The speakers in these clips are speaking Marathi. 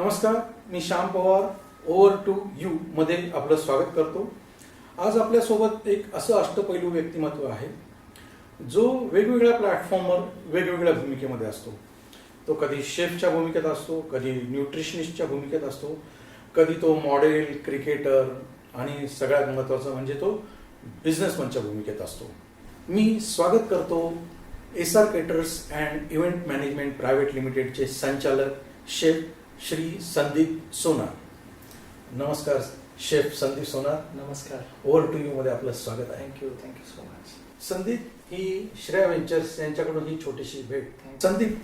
नमस्कार, मी Shyam Pawar over to you मध्ये आपलं स्वागत करतो. आज आपल्यासोबत एक असं अष्टपैलू व्यक्तिमत्व आहे जो वेगवेगळ्या प्लॅटफॉर्मवर वेगवेगळ्या भूमिकेमध्ये असतो. तो कधी शेफच्या भूमिकेत असतो, कधी न्यूट्रिशनिस्टच्या भूमिकेत असतो, कधी तो मॉडेल, क्रिकेटर आणि सगळ्यात महत्त्वाचं म्हणजे तो बिझनेसमनच्या भूमिकेत असतो. मी स्वागत करतो SR caterers and event management private लिमिटेडचे संचालक शेफ श्री संदीप सोनार. नमस्कार शेफ संदीप सोनार. नमस्कार. ओव्हर टू यू मध्ये आपलं स्वागत आहे. Thank you so much. संदीप, ही श्रेया वेंचर्स यांच्याकडून ही छोटीशी भेट. संदीप,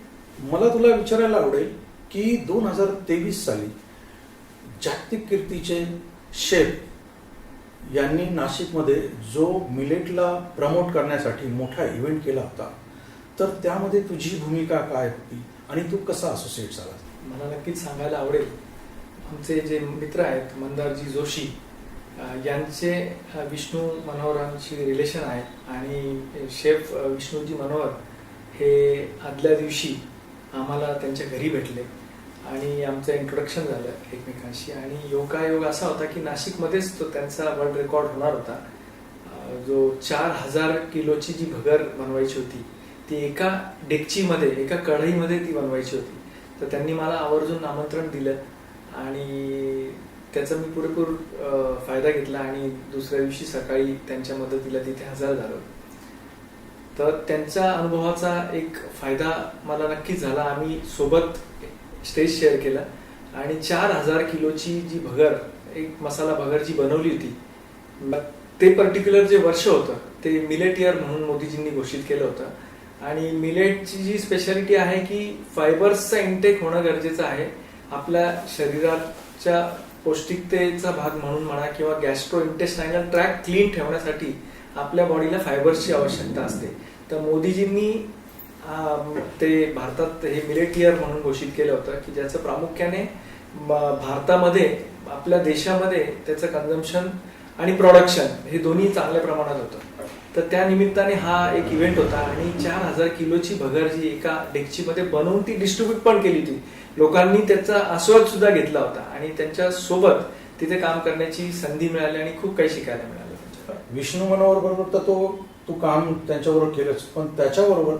मला तुला विचारायला आवडेल की 2023 साली जागतिक कीर्तीचे शेफ यांनी नाशिकमध्ये जो मिलेटला प्रमोट करण्यासाठी मोठा इव्हेंट केला होता, तर त्यामध्ये तुझी भूमिका काय होती आणि तू कसा असोसिएट झाला? मला नक्कीच सांगायला आवडेल. आमचे जे मित्र आहेत मंदारजी जोशी यांचे विष्णू मनोहरांशी रिलेशन आहे आणि शेफ विष्णूजी मनोहर हे आदल्या दिवशी आम्हाला त्यांच्या घरी भेटले आणि आमचं इंट्रोडक्शन झालं एकमेकांशी. आणि योगायोग असा होता की नाशिकमध्येच तो त्यांचा वर्ल्ड रेकॉर्ड होणार होता. जो 4000 किलोची जी भगर बनवायची होती ती एका डेक्चीमध्ये, एका कढईमध्ये ती बनवायची होती. तर त्यांनी मला आवर्जून आमंत्रण दिलं आणि त्याचा मी पुरेपूर फायदा घेतला आणि दुसऱ्या दिवशी सकाळी त्यांच्या मदतीला तिथे हजर झालो. तर त्यांच्या अनुभवाचा एक फायदा मला नक्कीच झाला. आम्ही सोबत स्टेज शेअर केलं आणि 4000 किलोची जी भगर, एक मसाला भगर जी बनवली होती, ते पर्टिक्युलर जे वर्ष होतं ते मिलेट इयर म्हणून मोदीजींनी घोषित केलं होतं. आणि मिलेटची जी स्पेशालिटी आहे की फायबर्सचा इंटेक होणं गरजेचं आहे. आपल्या शरीराच्या पौष्टिकतेचा भाग म्हणून म्हणा किंवा गॅस्ट्रो इंटेस्टायनल ट्रॅक क्लीन ठेवण्यासाठी आपल्या बॉडीला फायबर्सची आवश्यकता असते. तर मोदीजींनी ते भारतात हे मिलेट इयर म्हणून घोषित केलं होतं की ज्याचं प्रामुख्याने भारतामध्ये, आपल्या देशामध्ये त्याचं कन्झम्पशन आणि प्रोडक्शन हे दोन्ही चांगल्या प्रमाणात होतं. तर त्या निमित्ताने हा एक इव्हेंट होता आणि 4000 किलोची भगर जी एका डेक्चीमध्ये बनवून ती डिस्ट्रीब्यूट पण केली होती. लोकांनी त्याचा आस्वाद सुद्धा घेतला होता आणि त्यांच्या सोबत तिथे काम करण्याची संधी मिळाली आणि खूप काही शिकायला मिळालं. विष्णू मनोहर बरोबर तर तू काम त्यांच्याबरोबर केलंच, पण त्याच्याबरोबर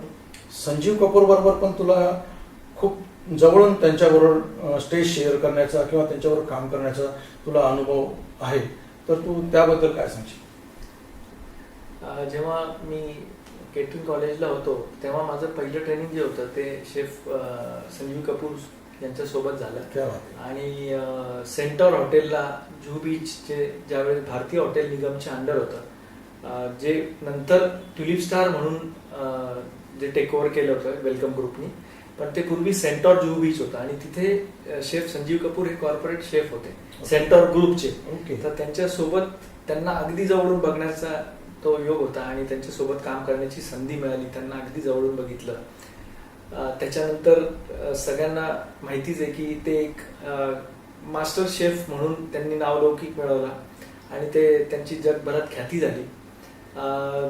संजीव कपूर बरोबर पण तुला खूप जवळून त्यांच्याबरोबर स्टेज शेअर करण्याचा किंवा त्यांच्याबरोबर काम करण्याचा तुला अनुभव आहे. तर तू त्याबद्दल काय सांगशील? जेव्हा मी केटरिंग कॉलेजला होतो तेव्हा माझं पहिलं ट्रेनिंग जे होतं ते शेफ संजीव कपूर यांच्यासोबत झालं. आणि सेंटर हॉटेलला जुहू बीचचे ज्यावेळेस भारतीय हॉटेल निगमच्या अंडर होतं, जे नंतर ट्युलिप स्टार म्हणून जे टेक ओव्हर केलं होतं वेलकम ग्रुपनी, पण ते पूर्वी सेंटर जुहू बीच होतं आणि तिथे शेफ संजीव कपूर हे कॉर्पोरेट शेफ होते सेंटर ग्रुपचे. तर त्यांच्यासोबत त्यांना अगदी जवळून बघण्याचा तो योग होता आणि त्यांच्यासोबत काम करण्याची संधी मिळाली. त्यांना अगदी जवळून बघितलं. त्याच्यानंतर सगळ्यांना माहितीच आहे की ते एक मास्टर शेफ म्हणून त्यांनी नावलौकिक मिळवला आणि ते त्यांची जगभरात ख्याती झाली.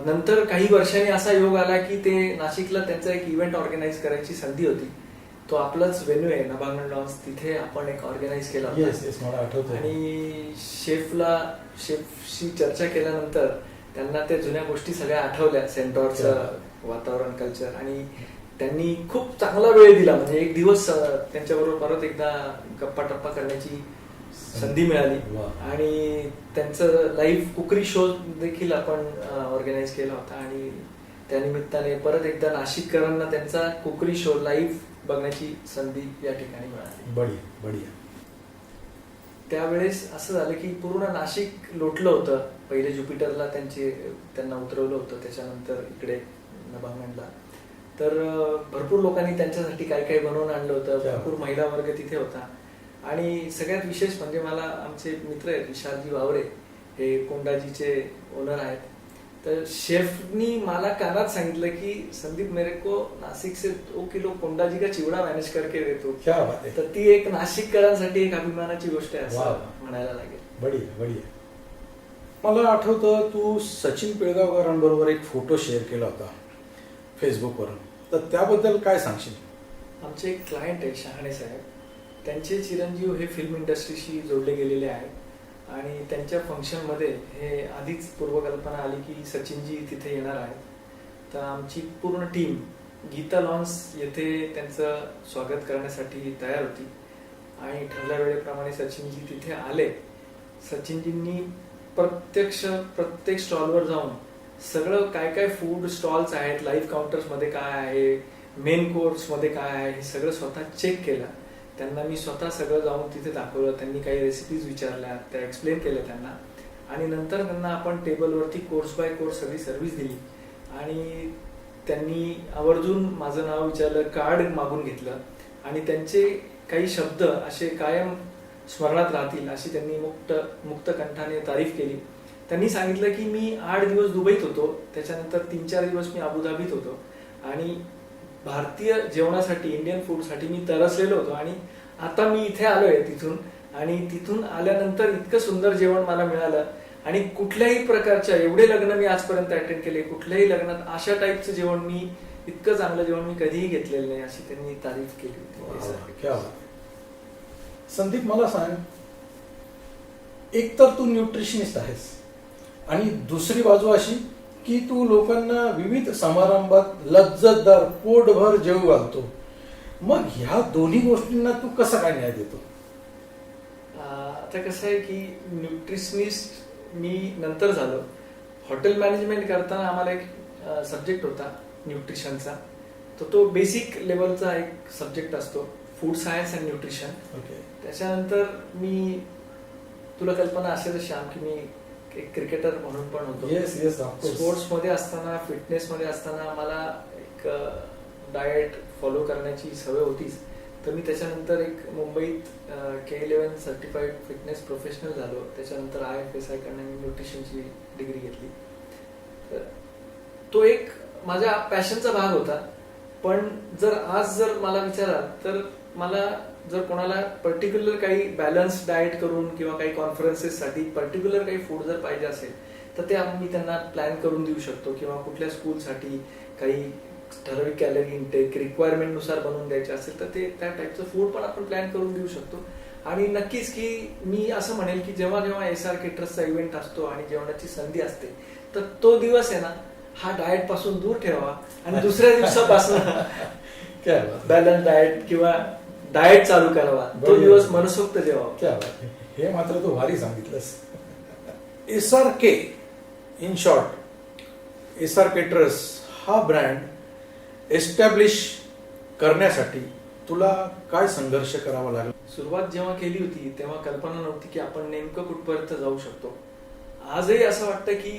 नंतर काही वर्षांनी असा योग आला की ते नाशिकला त्यांचा एक इव्हेंट ऑर्गनाईज करायची संधी होती. तो आपलाच व्हेन्यू आहे नभांगण लॉन्स, तिथे आपण एक ऑर्गनाईज केला होता. आणि शेफशी चर्चा केल्यानंतर त्यांना त्या जुन्या गोष्टी सगळ्या आठवल्या, सेंटॉरचं वातावरण, कल्चर, आणि त्यांनी खूप चांगला वेळ दिला. म्हणजे एक दिवस त्यांच्याबरोबर परत एकदा गप्पा टप्पा करण्याची संधी मिळाली आणि त्यांचं लाईव्ह कुकरी शो देखील आपण ऑर्गनाईज केला होता आणि त्यानिमित्ताने परत एकदा नाशिककरांना त्यांचा कुकरी शो लाईव्ह बघण्याची संधी या ठिकाणी मिळाली. बढिया. त्यावेळेस असं झालं की पूर्ण नाशिक लोटलं होतं. पहिले ज्युपिटरला त्यांना उतरवलं होतं, त्याच्यानंतर इकडे नभांगणला. तर भरपूर लोकांनी त्यांच्यासाठी काय काय बनवून आणलं होतं. भरपूर महिला वर्ग तिथे होता आणि सगळ्यात विशेष म्हणजे मला आमचे मित्र आहेत विशालजी वावरे, हे कोंडाजीचे ओनर आहेत. तर शेफनी मला कानात सांगितलं की संदीप मेरे को नासिक से 2 किलो कोंडाजी का चिवडा मॅनेज करके देतो. तर ती एक नाशिककरांसाठी एक अभिमानाची गोष्ट आहे असं म्हणायला लागेल. बढिया. मला आठवतं तू सचिन पिळगावकरांबरोबर एक फोटो शेअर केला होता फेसबुकवर, तर त्याबद्दल काय सांगशील? आमचे एक क्लायंट आहे शहाणे साहेब, त्यांचे चिरंजीव हे फिल्म इंडस्ट्रीशी जोडले गेलेले आहेत आणि त्यांच्या फंक्शनमध्ये हे आधीच पूर्वकल्पना आली की सचिनजी तिथे येणार आहेत. तर आमची पूर्ण टीम गीता लॉन्स येथे त्यांचं स्वागत करण्यासाठी तयार होती आणि ठरल्या वेळेप्रमाणे सचिनजी तिथे आले. सचिनजींनी प्रत्येक स्टॉलवर जाऊन सगळं काय काय फूड स्टॉल्स आहेत, लाईव्ह काउंटर्समध्ये काय आहे, मेन कोर्समध्ये काय आहे, हे सगळं स्वतः चेक केलं. त्यांना मी स्वतः सगळं जाऊन तिथे दाखवलं. त्यांनी काही रेसिपीज विचारल्या, त्या एक्सप्लेन केल्या त्यांना आणि नंतर त्यांना आपण टेबलवरती कोर्स बाय कोर्स सगळी सर्व्हिस दिली आणि त्यांनी आवर्जून माझं नाव विचारलं, कार्ड मागून घेतलं आणि त्यांचे काही शब्द असे कायम स्मरणात राहतील अशी त्यांनी मुक्त कंठाने तारीफ केली. त्यांनी सांगितलं की मी 8 दिवस दुबईत होतो, त्याच्यानंतर 3-4 दिवस मी अबुधाबीत होतो आणि भारतीय जेवणासाठी, इंडियन फूडसाठी मी तरसलेलो होतो आणि आता मी इथे आलोय तिथून आणि तिथून आल्यानंतर इतकं सुंदर जेवण मला मिळालं आणि कुठल्याही प्रकारच्या, एवढे लग्न मी आजपर्यंत अटेंड केले, कुठल्याही लग्नात अशा टाईपचं जेवण मी, इतकं चांगलं जेवण मी कधीही घेतलेलं नाही अशी त्यांनी तारीफ केली होती. संदीप, मला सांग, एक तर तू न्यूट्रिशनिस्ट आहेस आणि दुसरी बाजू अशी की तू लोकांना विविध समारंभात लज्जतदार पोटभर जेवू घालतो. मग ह्या दोन्ही गोष्टींना तू कसा काय न्याय देतो? आता कसं आहे की न्यूट्रिशनिस्ट मी नंतर झालो. हॉटेल मॅनेजमेंट करताना आम्हाला एक सब्जेक्ट होता न्यूट्रिशनचा. तो बेसिक लेवलचा एक सब्जेक्ट असतो, फूड सायन्स अँड न्यूट्रिशन. त्याच्यानंतर मी, तुला कल्पना असेल श्याम की मी एक क्रिकेटर म्हणून पण होतो. स्पोर्ट्स मध्ये असताना, फिटनेस मध्ये असताना मला एक डाएट फॉलो करण्याची सवय होतीच. तर मी त्याच्यानंतर एक मुंबईत K11 सर्टिफाईड फिटनेस प्रोफेशनल झालो. त्याच्यानंतर IFSI कडनं मी न्यूट्रिशनची डिग्री घेतली. तर तो एक माझ्या पॅशनचा भाग होता. पण जर मला विचाराल तर मला जर कोणाला पर्टिक्युलर काही बॅलन्स डाएट करून किंवा काही कॉन्फरन्सेससाठी पर्टिक्युलर काही फूड जर पाहिजे असेल तर ते मी त्यांना प्लॅन करून देऊ शकतो किंवा कुठल्या स्कूलसाठी काही ठराविक कॅलरी इंटेक रिक्वायरमेंट नुसार बनवून द्यायचे असेल तर ते त्या टाईपचं फूड पण आपण प्लॅन करून देऊ शकतो. आणि नक्कीच की मी असं म्हणेल की जेव्हा जेव्हा SR केटरर्सचा इव्हेंट असतो आणि जेवणाची संधी असते तर तो दिवस आहे ना, हा डाएट पासून दूर ठेवा आणि दुसऱ्या दिवसापासून बॅलन्स डाएट किंवा डाएट चालू करावा. तो दिवस मनसोक्त जेवा. हे मात्र तू भारी सांगितलंस. SRK, in short SR caterers हा ब्रँड एस्टॅब्लिश करण्यासाठी तुला काय संघर्ष करावा लागला? सुरुवात जेव्हा केली होती तेव्हा कल्पना नव्हती की आपण नेमकं कुठपर्यंत जाऊ शकतो. आजही असं वाटतं की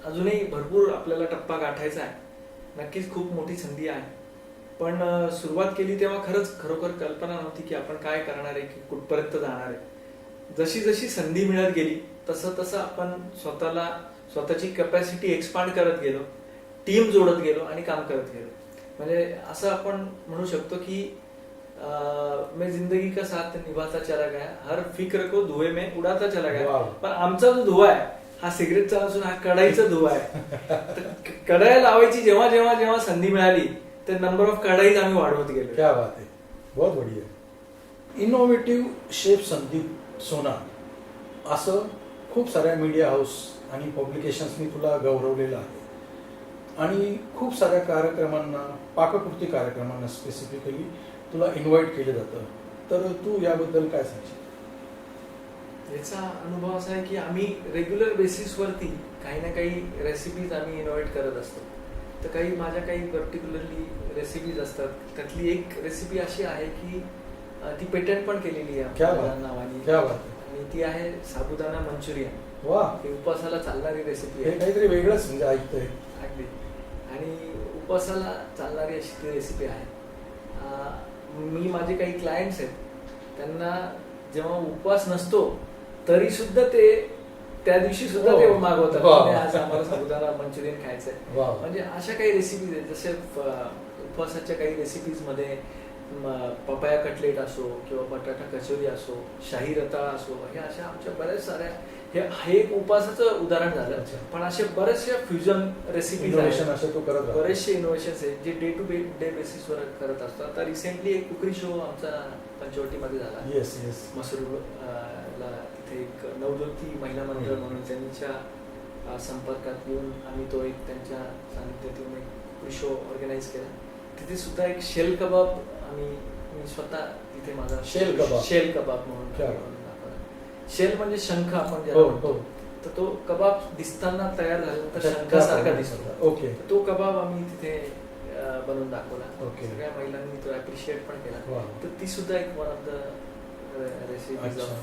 अजूनही भरपूर आपल्याला टप्पा गाठायचा आहे. नक्कीच खूप मोठी संधी आहे. पण सुरुवात केली तेव्हा खरोखर कल्पना नव्हती की आपण काय करणार आहे, की कुठपर्यंत जाणार आहे. जशी जशी संधी मिळत गेली तसं आपण स्वतःची कॅपॅसिटी एक्सपांड करत गेलो, टीम जोडत गेलो आणि काम करत गेलो. म्हणजे असं आपण म्हणू शकतो की मैं जिंदगी का साथ निभाता चला गया, हर फिक्र को धुएं में उडाता चला गया. पण आमचा जो धुवा आहे हा सिगरेटचा नसून हा कढाईचा धुवा आहे. कढाई लावायची जेव्हा जेव्हा जेव्हा संधी मिळाली तर नंबर ऑफ कढाईज आम्ही वाढवत गेलो. क्या बात है, बहुत बढ़िया. इनोव्हेटिव्ह शेफ संदीप सोना असं खूप साऱ्या मीडिया हाऊस आणि पब्लिकेशन्सनी तुला गौरवलेलं आहे आणि खूप साऱ्या कार्यक्रमांना, पाककृती कार्यक्रमांना स्पेसिफिकली तुला इन्व्हाइट केलं जातं. तर तू याबद्दल काय सांगशील? याचा अनुभव असा आहे की आम्ही रेग्युलर बेसिसवरती काही ना काही रेसिपीज आम्ही इन्व्हाइट करत असतो. तर माझ्या काही पर्टिक्युलरली रेसिपीज असतात. त्यातली एक रेसिपी अशी आहे की ती पेटंट पण केलेली आहे नावाने आणि ती आहे साबुदाणा मंचुरियन. वा, ही उपवासाला चालणारी रेसिपी आहे. काहीतरी वेगळंच म्हणजे ऐकतोय. अगदी. आणि उपवासाला चालणारी अशी ती रेसिपी आहे. मी माझे काही क्लायंट्स आहेत त्यांना जेव्हा उपवास नसतो तरी सुद्धा ते त्या दिवशी सुद्धा ते मागवतात, आज आम्हाला साबुदाणा मंचुरियन खायचंय. म्हणजे अशा काही रेसिपीज आहेत. जसे उपवासाच्या काही रेसिपीज मध्ये पपाया कटलेट असो किंवा बटाटा कचोरी असो, शाही रताळा असो, हे अशा आमच्या बऱ्याच साऱ्या, हे एक उपवासाचं उदाहरण झालं. अच्छा. पण असे बरेचसे फ्युजन रेसिपीज Innovation असे तो करत राहतो. बरेचसे इनोव्हेशन्स आहेत जे डे टू डे बेसिसवर करत असतो. आता रिसेंटली एक कुकरी शो आमचा पंचवटीमध्ये झाला. Yes yes. मसरूळ ला तिथे एक नवज्योती महिला मंडळ म्हणून त्यांच्या संपर्कात येऊन आम्ही तो एक त्यांच्या सानिध्यात येऊन एक कुकरी शो ऑर्गनाईज केला. तिथे सुद्धा एक शेल कबाब मी स्वतः तिथे माझा शेल कबाब म्हणून क्या? शेल म्हणजे शंख आपण ज्याला हो, म्हणतो. हो. तर तो कबाब दिसताना तयार झाल्यानंतर अच्छा, शंखासारखा दिसतो. ओके. तो कबाब आम्ही तिथे बनवून दाखवला. ओके. सगळ्या महिलांनी तो अप्रिशिएट पण केला. वा. तर ती सुद्धा एक वन ऑफ द रेसिपीज. अच्छा.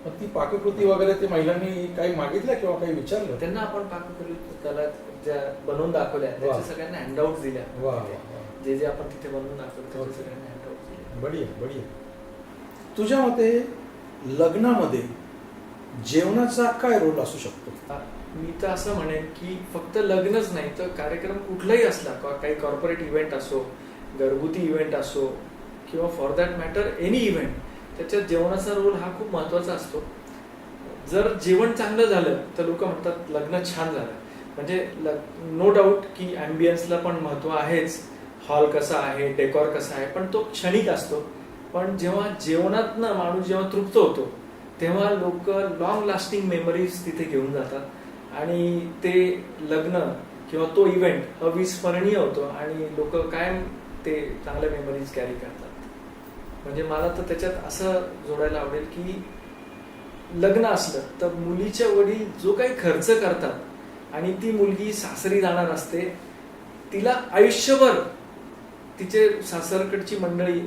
मग ती पाककृती वगैरे ते महिलांनी काही मागितलं किंवा काही विचारलं? त्यांना आपण पाककृती कला ज्या बनवून दाखवल्या वा. त्याच्या सगळ्यांना हँडआउट दिल्या. वा, तिथे. वा. जे आपण तिथे बनवून दाखवलं त्याच्या ओके. सगळ्यांना हँडआउट दिले. बढिया बढिया. तुझ्या मते लग्नामध्ये जेवणाचा काय रोल असू शकतो? मी तर असं म्हणेन की फक्त लग्नच नाही तर कार्यक्रम कुठलाही असला, काही कॉर्पोरेट इव्हेंट असो, घरगुती इव्हेंट असो किंवा for that matter any event, त्याच्यात जेवणाचा रोल हा खूप महत्त्वाचा असतो. जर जेवण चांगलं झालं तर लोक म्हणतात लग्न छान झालं. म्हणजे नो डाऊट की ॲम्बियन्सला पण महत्त्व आहेच, हॉल कसा आहे, डेकॉर कसा आहे, पण तो क्षणिक असतो. पण जेव्हा जेवणातनं माणूस जेव्हा तृप्त होतो तेव्हा लोक लॉंग लास्टिंग मेमरीज तिथे घेऊन जातात आणि ते लग्न किंवा तो इव्हेंट अविस्मरणीय होतो आणि लोक कायम ते चांगल्या मेमरीज कॅरी करतात. म्हणजे मला तर त्याच्यात असं जोडायला आवडेल की लग्न असलं तर मुलीच्या वडील जो काही खर्च करतात आणि ती मुलगी सासरी जाणार असते, तिला आयुष्यभर तिचे सासरकडची मंडळी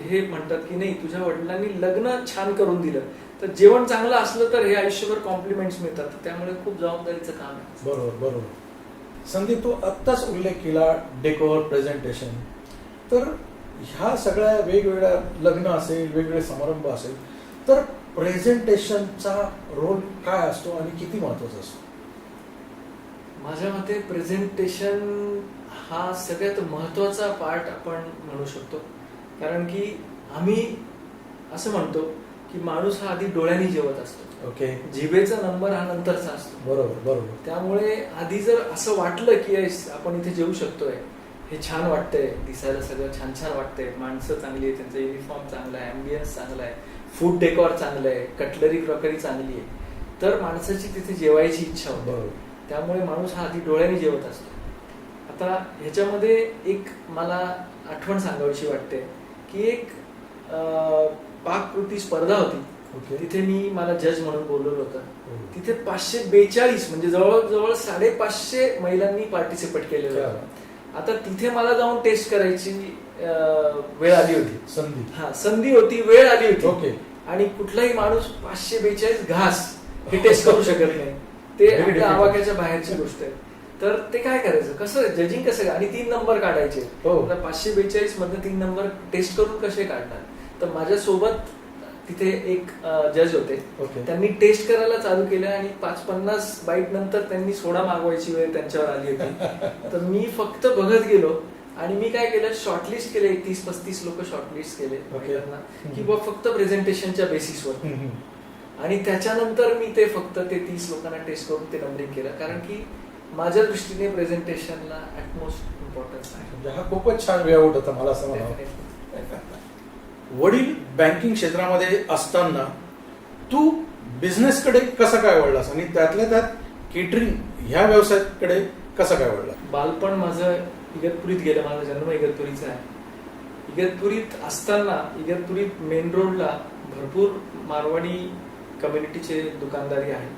हे म्हणतात की नाही तुझ्या वडिलांनी लग्न छान करून दिलं, तर जेवण चांगलं असलं तर हे आयुष्यभर कॉम्प्लिमेंट्स मिळतात. त्यामुळे खूप जबाबदारीचं काम आहे. बरोबर बरोबर. संदीप, तू आत्ताच उल्लेख केला डेकोर, प्रेझेंटेशन. तर ह्या सगळ्या वेगवेगळ्या लग्न असेल, वेगवेगळे समारंभ असेल, तर प्रेझेंटेशनचा रोल काय असतो आणि किती महत्वाचा असतो? माझ्या मते प्रेझेंटेशन हा सगळ्यात महत्वाचा पार्ट आपण म्हणू शकतो. कारण की आम्ही असं म्हणतो की माणूस हा आधी डोळ्यांनी जेवत असतो. ओके. जिभेचा नंबर हा नंतरचा असतो. बरोबर बरोबर. त्यामुळे आधी जर असं वाटलं की आपण इथे जेवू शकतोय, हे छान वाटतंय, दिसायला सगळं छान छान वाटतंय, माणसं चांगली आहे, त्यांचा युनिफॉर्म चांगला आहे, ॲम्बियन्स चांगला आहे, फूड डेकॉर चांगलं आहे, कटलरी क्रॉकरी चांगली आहे, तर माणसाची तिथे जेवायची इच्छा होते. त्यामुळे माणूस हा आधी डोळ्याने जेवत असतो. आता ह्याच्यामध्ये एक मला आठवण सांगावीशी वाटते की एक पाककृती स्पर्धा होती. तिथे मला जज म्हणून बोलवलं होतं. तिथे 542 म्हणजे जवळजवळ 550 महिलांनी पार्टिसिपेट केलेलं होतं. आता तिथे मला जाऊन टेस्ट करायची वेळ आली होती. संधी होती, वेळ आली होती. ओके. आणि कुठलाही माणूस 542 घास हे टेस्ट करू शकत नाही. ते आपल्या आवाक्याच्या बाहेरची गोष्ट आहे. तर ते काय करायचं, कसं जजिंग कसं, आणि 3 नंबर काढायचे. 542 मधले 3 नंबर टेस्ट करून कसे काढणार. तर माझ्यासोबत तिथे एक जज होते. त्यांनी टेस्ट करायला चालू केलं आणि 550 बाईट नंतर त्यांनी सोडा मागवायची वेळ त्यांच्यावर आली होती. तर मी फक्त बघत गेलो आणि मी काय केलं, शॉर्टलिस्ट केले. 30-35 लोक शॉर्टलिस्ट केले महिलांना की बघ फक्त प्रेझेंटेशनच्या बेसिसवर. आणि त्याच्यानंतर मी ते फक्त 30 लोकांना टेस्ट करून ते नंबरिंग केलं. कारण की माझ्या दृष्टीने प्रेझेंटेशनला ॲटमोस्ट इम्पॉर्टन्स आहे. हा खूपच छान वेळ होता मला असं म्हणावं. वडील बँकिंग क्षेत्रामध्ये असताना तू बिझनेसकडे कसा काय वळलास आणि त्यातल्या त्यात केटरिंग ह्या व्यवसायाकडे कसा काय वळला? बालपण माझं इगतपुरीत गेलं. माझा जन्म इगतपुरीचा आहे. इगतपुरीत असताना इगतपुरीत मेन रोडला भरपूर मारवाडी कम्युनिटीचे दुकानदारी आहे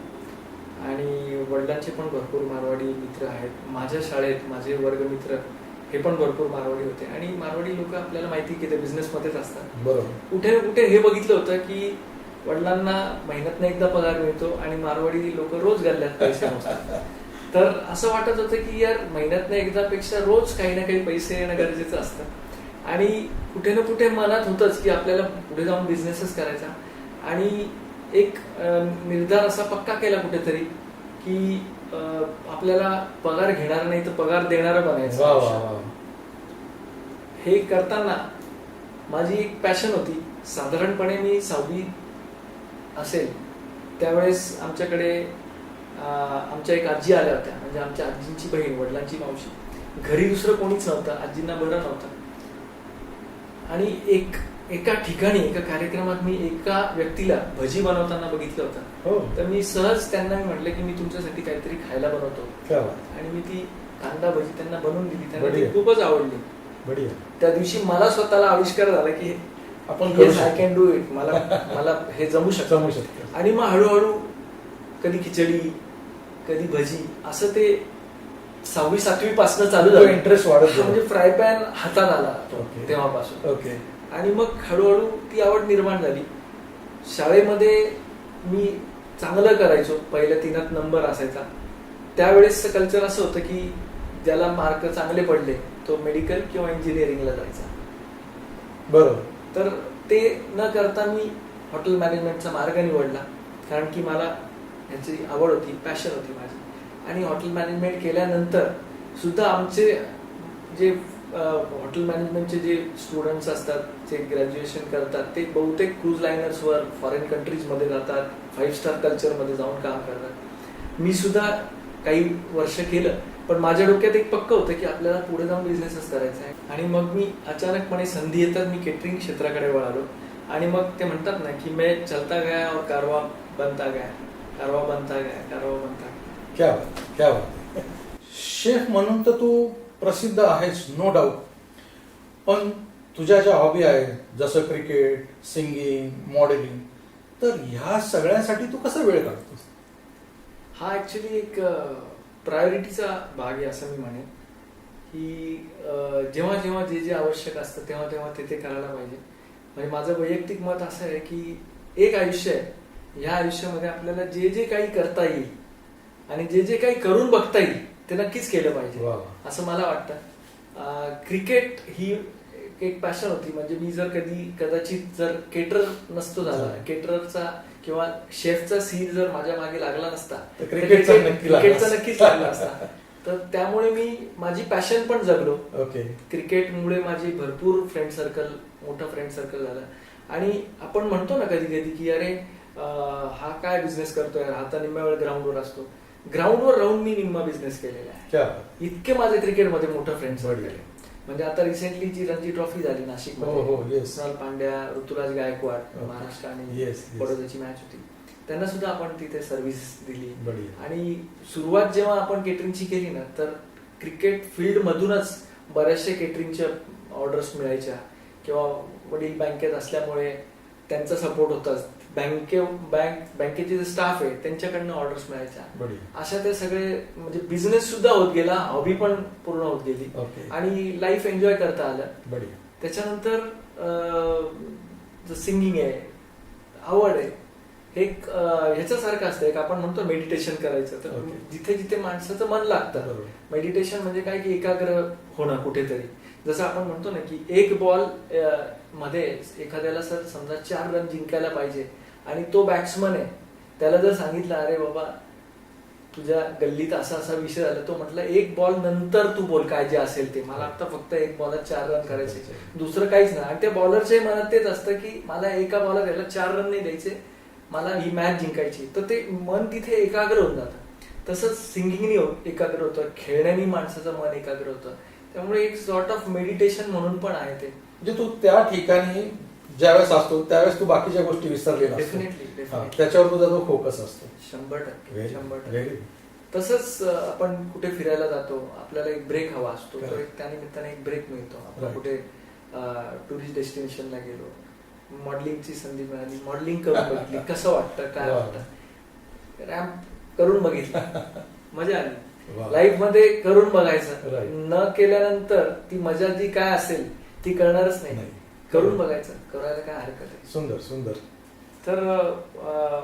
आणि वडिलांचे पण भरपूर मारवाडी मित्र आहेत. माझ्या शाळेत माझे वर्गमित्र हे पण भरपूर मारवाडी होते आणि मारवाडी लोक आपल्याला माहिती की ते बिझनेसमध्येच असतात. बरोबर. कुठे ना कुठे हे बघितलं होतं की वडिलांना महिन्यातनं एकदा पगार मिळतो आणि मारवाडी लोक रोज गल्ल्यात पैसे मोजतात. तर असं वाटत होतं की यार महिन्यातनं एकदापेक्षा रोज काही ना काही पैसे येणं गरजेचं असतं. आणि कुठे ना कुठे मनात होतंच की आपल्याला पुढे जाऊन बिझनेसच करायचा. आणि एक निर्धार असा पक्का केला कुठेतरी की आपल्याला पगार घेणार नाही तर पगार देणारा बनायचं. हे करताना माझी एक पॅशन होती. साधारणपणे मी 6वी असेल त्यावेळेस आमच्याकडे आमच्या एक आजी आल्या होत्या, म्हणजे आमच्या आजींची बहीण, वडिलांची मावशी. घरी दुसरं कोणीच नव्हतं, आजींना बरं नव्हतं. आणि एका ठिकाणी एका कार्यक्रमात मी एका व्यक्तीला भजी बनवताना बघितलं होतं. हो. तर मी सहज त्यांना म्हटलं की मी तुमच्यासाठी काहीतरी खायला बनवतो, आणि मी ती कांदा भजी त्यांना बनवून दिली. त्यांना ती खूपच आवडली. त्या दिवशी मला स्वतःला आविष्कार झाला की आपण आय कॅन डू इट, मला हे जमू शकतं. आणि मग हळूहळू कधी खिचडी, कधी भजी, असं ते 6वी-7वी पासून चालू झालं. इंटरेस्ट वाढत, म्हणजे फ्राय पॅन हातात आला तेव्हापासून. ओके. आणि मग हळूहळू ती आवड निर्माण झाली. शाळेमध्ये मी चांगलं करायचो, पहिल्या 3 नंबर असायचा. त्यावेळेस कल्चर असं होतं की ज्याला मार्क चांगले पडले तो मेडिकल किंवा इंजिनिअरिंगला जायचा. बरोबर. तर ते न करता मी हॉटेल मॅनेजमेंटचा मार्ग निवडला, कारण की मला ह्याची आवड होती, पॅशन होती माझी. आणि हॉटेल मॅनेजमेंट केल्यानंतर सुद्धा आमचे जे हॉटेल मॅनेजमेंटचे जे स्टुडंट्स असतात, जे ग्रॅज्युएशन करतात, ते बहुतेक क्रूज लायनर्सवर फॉरेन कंट्रीजमध्ये जातात, 5 स्टार कल्चरमध्ये जाऊन काम करतात. मी सुद्धा काही वर्ष केलं, पण माझ्या डोक्यात एक पक्क होतं की आपल्याला पुढे जाऊन बिझनेसच करायचा आहे. आणि मग मी अचानकपणे संधी येतात मी केटरिंग क्षेत्राकडे वळालो. आणि मग ते म्हणतात ना की मैं चलता गया और कारवा बनता गया, कारवा बनता गया, कारवा बनता गया. क्या बात, क्या बात. शेफ म्हणून तर तू प्रसिद्ध आहेस, नो डाऊट. पण तुझ्या ज्या हॉबी आहेत, जसं क्रिकेट, सिंगिंग, मॉडेलिंग, तर ह्या सगळ्यांसाठी तू कसा वेळ काढतोस? हा ऍक्च्युली एक प्रायोरिटीचा भाग आहे असं मी म्हणेन, की जेव्हा जेव्हा जे आवश्यक असतं तेव्हा तेव्हा ते करायला पाहिजे. म्हणजे माझं वैयक्तिक मत असं आहे की एक आयुष्य आहे, ह्या आयुष्यामध्ये आपल्याला जे काही करता येईल आणि जे काही करून बघता येईल ते नक्कीच केलं पाहिजे असं मला वाटतं. क्रिकेट ही एक पॅशन होती. म्हणजे मी जर कदाचित जर केटर नसतो झाला, केटरचा किंवा शेफचा सीन जर माझ्या मागे लागला नसता, क्रिकेटचा नक्कीच लागला असता. तर त्यामुळे मी माझी पॅशन पण जगलो. क्रिकेटमुळे माझी भरपूर फ्रेंड सर्कल, मोठं फ्रेंड सर्कल झालं. आणि आपण म्हणतो ना कधी कधी की अरे हा काय बिझनेस करतोय, हा तर निम्म्या वेळ ग्राउंडवर असतो. ग्राउंडवर राहून मी निम्मा बिझनेस केलेला आहे. इतके माझे क्रिकेटमध्ये मोठं फ्रेंड सर्कल आहे. म्हणजे आता रिसेंटली जी रणजी ट्रॉफी झाली नाशिकमध्ये, कुणाल पांड्या, ऋतुराज गायकवाड, महाराष्ट्र आणि बडोद्याची मॅच होती, त्यांना सुद्धा आपण तिथे सर्व्हिस दिली. आणि सुरुवात जेव्हा आपण केटरिंगची केली ना, तर क्रिकेट फील्ड मधूनच बऱ्याचशा केटरिंगच्या ऑर्डर्स मिळायच्या. किंवा वडील बँकेत असल्यामुळे त्यांचा सपोर्ट होताच. बँकेचे जे स्टाफ आहे त्यांच्याकडनं ऑर्डर्स मिळायच्या. अशा ते सगळे म्हणजे बिझनेस सुद्धा होत गेला, हॉबी पण पूर्ण होत गेली, आणि लाईफ एन्जॉय करता आलं. त्याच्यानंतर सिंगिंग आहे, आवड आहे, एक ह्याच्यासारखं असतं, एक आपण म्हणतो मेडिटेशन करायचं. तर जिथे जिथे माणसाचं मन लागतं, मेडिटेशन म्हणजे काय की एकाग्र होणं कुठेतरी. जसं आपण म्हणतो ना की एक बॉल मध्ये एखाद्याला सर समजा 4 रन जिंकायला पाहिजे, आणि तो बॅट्समन आहे, त्याला जर सांगितलं अरे बाबा तुझ्या गल्लीत असा असा विषय झाला, तो म्हटलं 1 बॉल नंतर तू बोल काय जे असेल ते, मला आता फक्त 1 बॉलात 4 रन करायचे, दुसरं काहीच नाही. आणि त्या बॉलरच्या मनात तेच असतं की मला एका बॉलात याला 4 रन नाही द्यायचे, मला ही मॅच जिंकायची. तर ते मन तिथे एकाग्र होऊन जातं. तसंच सिंगिंगनी एकाग्र होतं, खेळण्यानी माणसाचं मन एकाग्र होतं. त्यामुळे एक सॉर्ट ऑफ मेडिटेशन म्हणून पण आहे ते. म्हणजे तू त्या ठिकाणी ज्यावेळेस असतो त्यावेळेस तू बाकीच्या गोष्टी विसरलेला असतो. डेफिनेटली त्याच्यावर तुझा जो फोकस असतो. 100%. तसंच आपण कुठे फिरायला जातो, आपल्याला एक ब्रेक हवा असतो, तो एक त्यानिमित्ताने एक ब्रेक मिळतो. आपण कुठे टुरिस्ट डेस्टिनेशनला गेलो, मॉडेलिंगची संधी मिळाली, मॉडेलिंग करून बघितली, कसं वाटतं, काय वाटतं, रॅम्प करून बघितलं, मजा आली. लाईफ मध्ये करून बघायचं, न केल्यानंतर ती मजा जी काय असेल ती कळणारच नाही. करून बघायचं, करायला काय हरकत आहे. सुंदर सुंदर. तर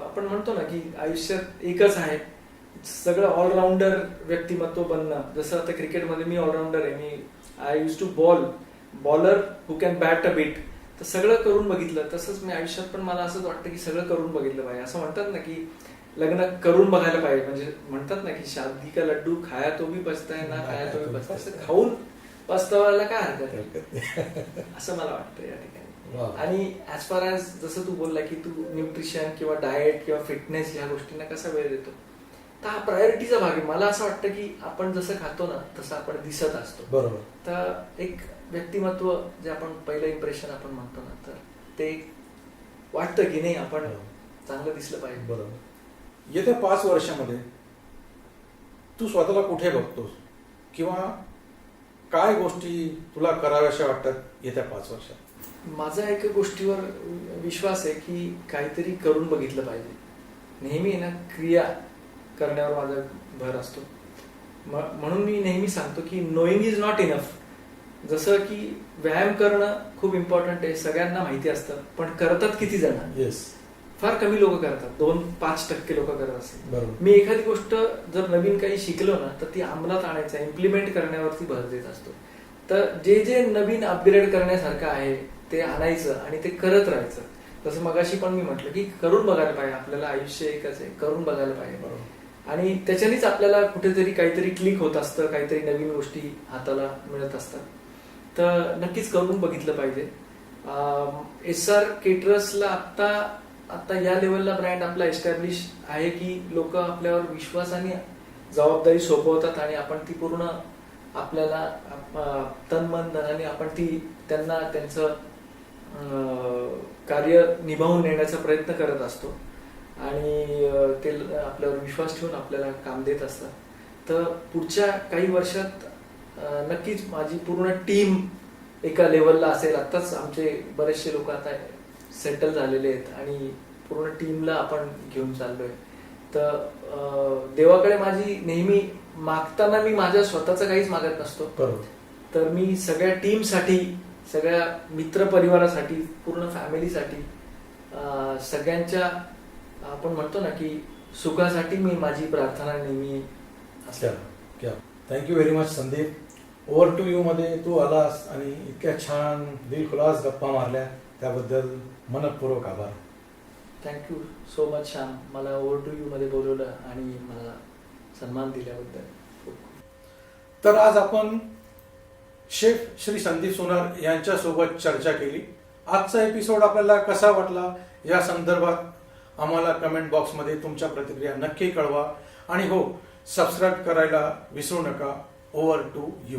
आपण म्हणतो ना की आयुष्यात एकच आहे, सगळं ऑलराऊंडर व्यक्तिमत्व बनणं. जसं आता क्रिकेटमध्ये मी ऑलराऊंडर आहे, मी I use to bowler who can bat a bit. तर सगळं करून बघितलं. तसंच मी आयुष्यात पण मला असंच वाटतं की सगळं करून बघितलं पाहिजे. असं म्हणतात ना की लग्न करून बघायला पाहिजे. म्हणजे म्हणतात ना की शादी का लड्डू खाया तो भी पछताए, ना खाया तो भी पछताए. असं खाऊन पस्तावायला काय हरकत आहे, असं मला वाटतं या ठिकाणी. वा. आणि ऍज फार ॲज जसं तू बोलला की तू न्यूट्रिशन किंवा डाएट किंवा फिटनेस ह्या गोष्टींना कसा वेळ देतो, तर हा प्रायोरिटीचा भाग आहे. मला असं वाटतं की आपण जसं खातो ना तसं आपण दिसत असतो. बरोबर. तर एक व्यक्तिमत्व जे आपण पहिलं इम्प्रेशन आपण म्हणतो ना, तर ते वाटतं की नाही आपण चांगलं दिसलं पाहिजे. बरोबर. येत्या 5 वर्षामध्ये तू स्वतःला कुठे बघतोस किंवा काय गोष्टी तुला कराव्याशा वाटतात येत्या 5 वर्षात? माझा एका गोष्टीवर विश्वास आहे की काहीतरी करून बघितलं पाहिजे. नेहमी ना क्रिया करण्यावर माझा भर असतो. म्हणून मी नेहमी सांगतो की नोईंग इज नॉट इनफ. जसं की व्यायाम करणं खूप इम्पॉर्टंट आहे, सगळ्यांना माहिती असतं, पण करतात किती जण? येस. फार कमी लोक करतात. 2-5% लोक करत असतात. बरोबर. मी एखादी गोष्ट जर नवीन काही शिकलो ना तर ती अंमलात आणायचं, इम्प्लिमेंट करण्यावरती भर देत असतो. तर जे जे नवीन अपग्रेड करण्यासारखं आहे ते आणायचं आणि ते करत राहायचं. जसं मगाशी पण मी म्हटलं की करून बघायला पाहिजे. आपल्याला आयुष्य एकच आहे, करून बघायला पाहिजे. बरोबर. आणि त्याच्यानेच आपल्याला कुठेतरी काहीतरी क्लिक होत असतं, काहीतरी नवीन गोष्टी हाताला मिळत असतात. तर नक्कीच करून बघितलं पाहिजे. SR केटरर्सला आता या लेवलला ब्रँड आपला एस्टॅब्लिश आहे की लोक आपल्यावर विश्वासाने जबाबदारी सोपवतात आणि आपण ती पूर्ण आपल्याला तन मन धनाने आपण ती त्यांना त्यांचं कार्य निभावून नेण्याचा प्रयत्न करत असतो आणि ते आपल्यावर विश्वास ठेवून आपल्याला काम देत असतात. तर पुढच्या काही वर्षात नक्कीच माझी पूर्ण टीम एका लेवलला असेल. आत्ताच आमचे बरेचसे लोक आता सेटल झालेले आहेत आणि पूर्ण टीमला आपण घेऊन चाललोय. तर देवाकडे माझी नेहमी मागताना मी माझ्या स्वतःचं काहीच मागत नसतो. बरोबर. तर मी सगळ्या टीमसाठी, सगळ्या मित्र परिवारासाठी, पूर्ण फॅमिलीसाठी, सगळ्यांच्या आपण म्हणतो ना की सुखासाठी मी माझी प्रार्थना नेहमी असते. Thank you very much Sandeep. Over to you मध्ये तू आलास आणि इतक्या छान दिलखुलास गप्पा मारल्या त्याबद्दल मनपूर्वक आभार. थँक्यू सो मच श्याम, मला ओव्हर टू यू मध्ये बोलवलं आणि मला सन्मान दिल्याबद्दल. तर आज आपण शेफ श्री संदीप सोनार यांच्यासोबत चर्चा केली. आजचा एपिसोड आपल्याला कसा वाटला या संदर्भात आम्हाला कमेंट बॉक्समध्ये तुमच्या प्रतिक्रिया नक्की कळवा आणि हो, सबस्क्राईब करायला विसरू नका. Over to you.